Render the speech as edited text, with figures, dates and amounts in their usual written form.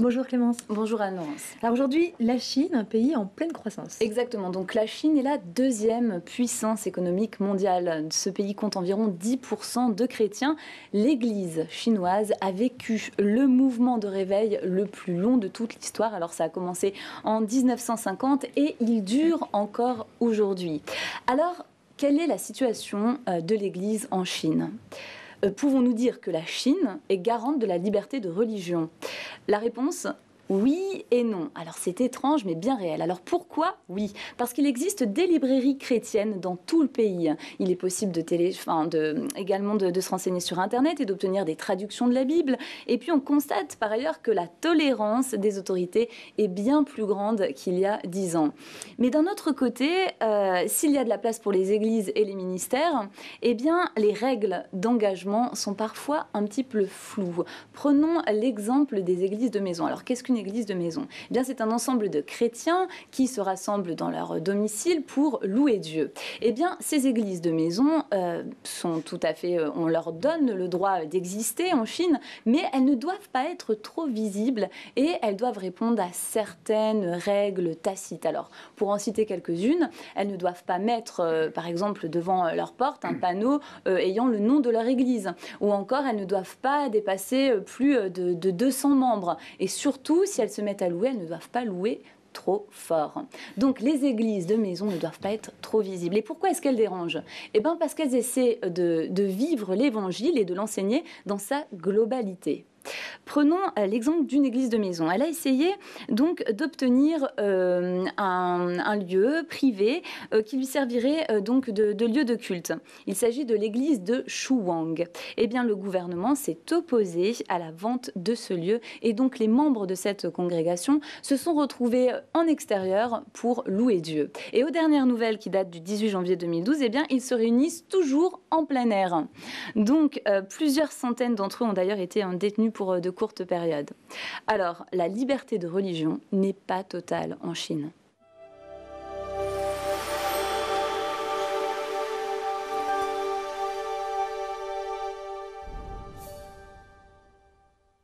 Bonjour Clémence. Bonjour Anne-Laurence. Alors aujourd'hui, la Chine, un pays en pleine croissance. Exactement, donc la Chine est la deuxième puissance économique mondiale. Ce pays compte environ 10% de chrétiens. L'Église chinoise a vécu le mouvement de réveil le plus long de toute l'histoire. Alors ça a commencé en 1950 et il dure encore aujourd'hui. Alors, quelle est la situation de l'Église en Chine ? Pouvons-nous dire que la Chine est garante de la liberté de religion? La réponse, oui et non. Alors c'est étrange mais bien réel. Alors pourquoi oui? Parce qu'il existe des librairies chrétiennes dans tout le pays. Il est possible également de se renseigner sur Internet et d'obtenir des traductions de la Bible. Et puis on constate par ailleurs que la tolérance des autorités est bien plus grande qu'il y a 10 ans. Mais d'un autre côté, s'il y a de la place pour les églises et les ministères, eh bien les règles d'engagement sont parfois un petit peu floues. Prenons l'exemple des églises de maison. Alors qu'est-ce qu'une église de maison? Eh bien, c'est un ensemble de chrétiens qui se rassemblent dans leur domicile pour louer Dieu. Eh bien, ces églises de maison sont tout à fait... on leur donne le droit d'exister en Chine, mais elles ne doivent pas être trop visibles et elles doivent répondre à certaines règles tacites. Alors, pour en citer quelques-unes, elles ne doivent pas mettre, par exemple, devant leur porte un panneau ayant le nom de leur église. Ou encore, elles ne doivent pas dépasser plus de 200 membres. Et surtout, si elles se mettent à louer, elles ne doivent pas louer trop fort. Donc les églises de maison ne doivent pas être trop visibles. Et pourquoi est-ce qu'elles dérangent? Eh bien parce qu'elles essaient de vivre l'évangile et de l'enseigner dans sa globalité. Prenons l'exemple d'une église de maison. Elle a essayé donc d'obtenir un lieu privé qui lui servirait donc de lieu de culte. Il s'agit de l'église de Shuang. Eh bien, le gouvernement s'est opposé à la vente de ce lieu et donc les membres de cette congrégation se sont retrouvés en extérieur pour louer Dieu. Et aux dernières nouvelles qui datent du 18 janvier 2012, eh bien, ils se réunissent toujours en plein air. Donc, plusieurs centaines d'entre eux ont d'ailleurs été détenus pour de courtes périodes. Alors, la liberté de religion n'est pas totale en Chine.